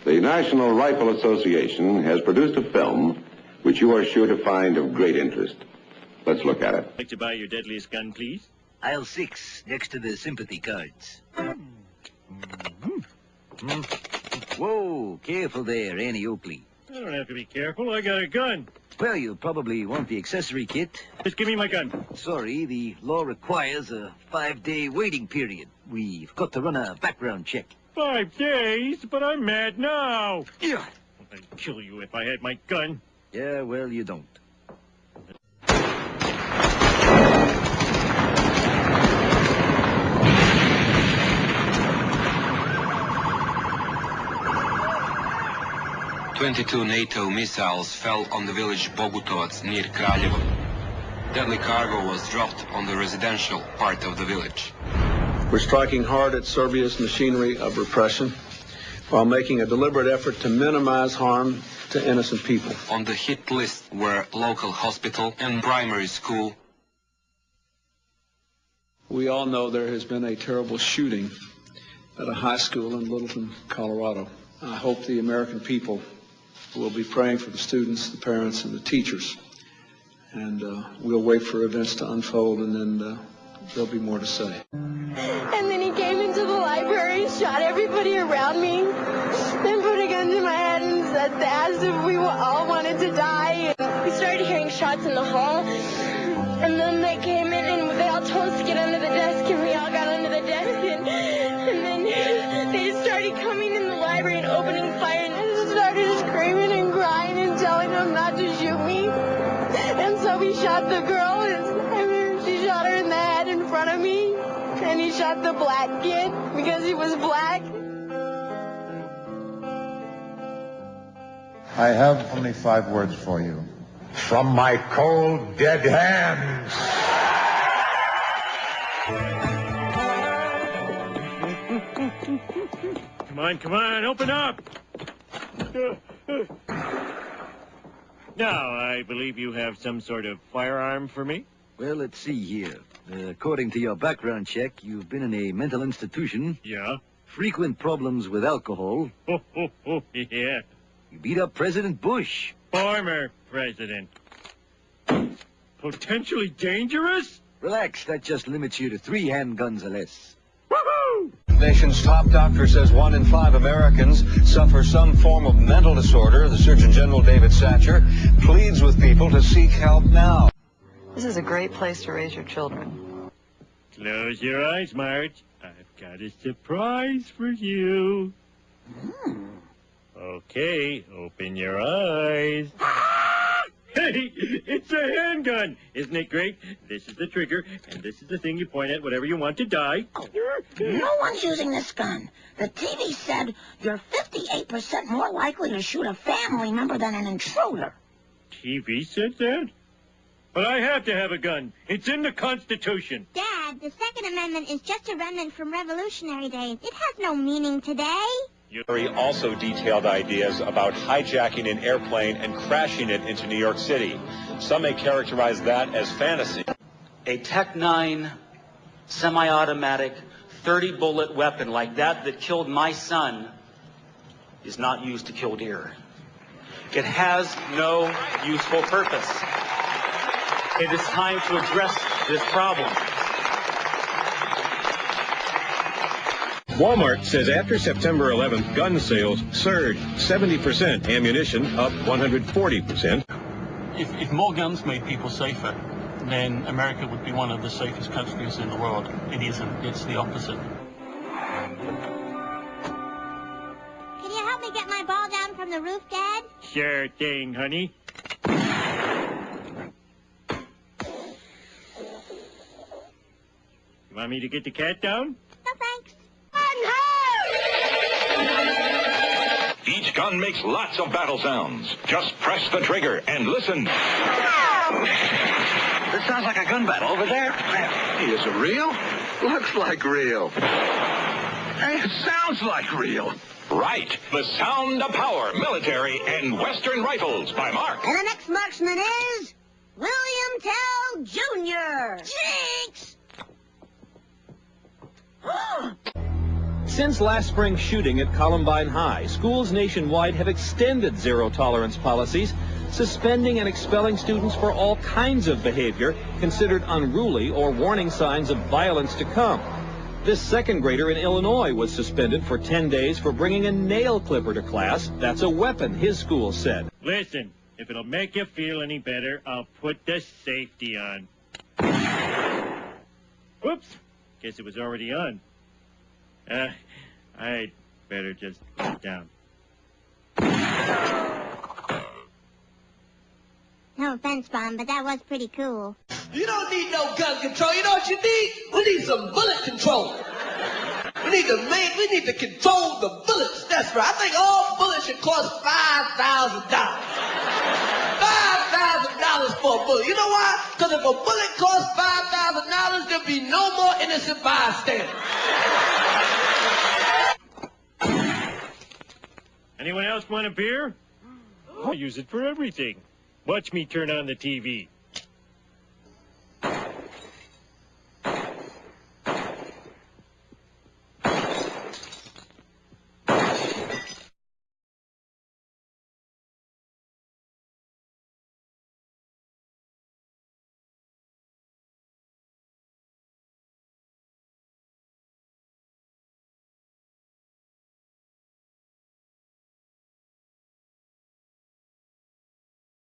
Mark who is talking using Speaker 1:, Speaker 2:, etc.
Speaker 1: The National Rifle Association has produced a film which you are sure to find of great interest. Let's look at it.
Speaker 2: I'd like to buy your deadliest gun, please.
Speaker 3: Aisle 6, next to the sympathy cards. Whoa, careful there, Annie Oakley.
Speaker 2: I don't have to be careful. I got a gun.
Speaker 3: Well, you'll probably want the accessory kit.
Speaker 2: Just give me my gun.
Speaker 3: Sorry, the law requires a 5-day waiting period. We've got to run a background check.
Speaker 2: 5 days? But I'm mad now.
Speaker 3: Yeah.
Speaker 2: I'd kill you if I had my gun.
Speaker 3: Yeah, well, you don't.
Speaker 4: "22 NATO missiles fell on the village Bogutovac near Kraljevo. Deadly cargo was dropped on the residential part of the village."
Speaker 5: We're striking hard at Serbia's machinery of repression while making a deliberate effort to minimize harm to innocent people.
Speaker 4: On the hit list were local hospital and primary school.
Speaker 5: We all know there has been a terrible shooting at a high school in Littleton, Colorado. I hope the American people will be praying for the students, the parents, and the teachers. And we'll wait for events to unfold, and then there'll be more to say.
Speaker 6: And then he came into the library and shot everybody around me, then put a gun to my head and said that as if we all wanted to die. And we started hearing shots in the hall, and then they came in and they all told us to get under the desk, and we all got under the desk, and then they just started coming in the library and opening fire, and I just started screaming and crying and telling them not to shoot me. And so we shot the girl, and she shot her in the head in front of me, and he shot the black kid because he was black.
Speaker 7: I have only 5 words for you. From my cold, dead hands.
Speaker 2: Come on, open up. Now, I believe you have some sort of firearm for me?
Speaker 3: Well, let's see here. According to your background check, you've been in a mental institution.
Speaker 2: Yeah.
Speaker 3: Frequent problems with alcohol.
Speaker 2: Yeah.
Speaker 3: You beat up President Bush.
Speaker 2: Former president. Potentially dangerous?
Speaker 3: Relax, that just limits you to 3 handguns or less.
Speaker 2: Woohoo!
Speaker 8: The nation's top doctor says 1 in 5 Americans suffer some form of mental disorder. The Surgeon General, David Satcher, pleads with people to seek help now.
Speaker 9: This is a great place to raise your children.
Speaker 2: Close your eyes, Marge. I've got a surprise for you. Okay, open your eyes. Hey, it's a handgun. Isn't it great? This is the trigger, and this is the thing you point at whenever you want to die.
Speaker 10: No one's using this gun. The TV said you're 58% more likely to shoot a family member than an intruder.
Speaker 2: TV said that? But I have to have a gun. It's in the Constitution.
Speaker 11: Dad, the Second Amendment is just a remnant from Revolutionary days. It has no meaning today.
Speaker 12: Jury also detailed ideas about hijacking an airplane and crashing it into New York City. Some may characterize that as fantasy.
Speaker 13: A Tech-9 semi-automatic 30-bullet weapon like that killed my son is not used to kill deer. It has no useful purpose. It is time to address this problem.
Speaker 14: Walmart says after September 11th, gun sales surged 70%, ammunition up 140%.
Speaker 15: If more guns made people safer, then America would be one of the safest countries in the world. It isn't. It's the opposite.
Speaker 11: Can you help me get my ball down from the roof, Dad?
Speaker 2: Sure thing, honey. You want me to get the cat down?
Speaker 11: No, thanks.
Speaker 16: Each gun makes lots of battle sounds. Just press the trigger and listen.
Speaker 8: This sounds like a gun battle over there.
Speaker 7: Is it real? Looks like real. Hey, it sounds like real.
Speaker 16: Right. The Sound of Power, Military and Western Rifles by Mark.
Speaker 10: And the next marksman is William Tell Jr. Jinx!
Speaker 17: Since last spring's shooting at Columbine High, schools nationwide have extended zero-tolerance policies, suspending and expelling students for all kinds of behavior considered unruly or warning signs of violence to come. This second grader in Illinois was suspended for 10 days for bringing a nail clipper to class. That's a weapon, his school said.
Speaker 2: Listen, if it'll make you feel any better, I'll put the safety on. Whoops, guess it was already on. I'd better just put it down.
Speaker 11: No offense, Bon, but that was pretty cool.
Speaker 18: You don't need no gun control. You know what you need? We need some bullet control. We need to control the bullets. That's right. I think all bullets should cost $5,000. $5,000 for a bullet. You know why? Because if a bullet costs $5,000, there'll be no more innocent bystanders.
Speaker 2: Anyone else want a beer? I'll use it for everything. Watch me turn on the TV.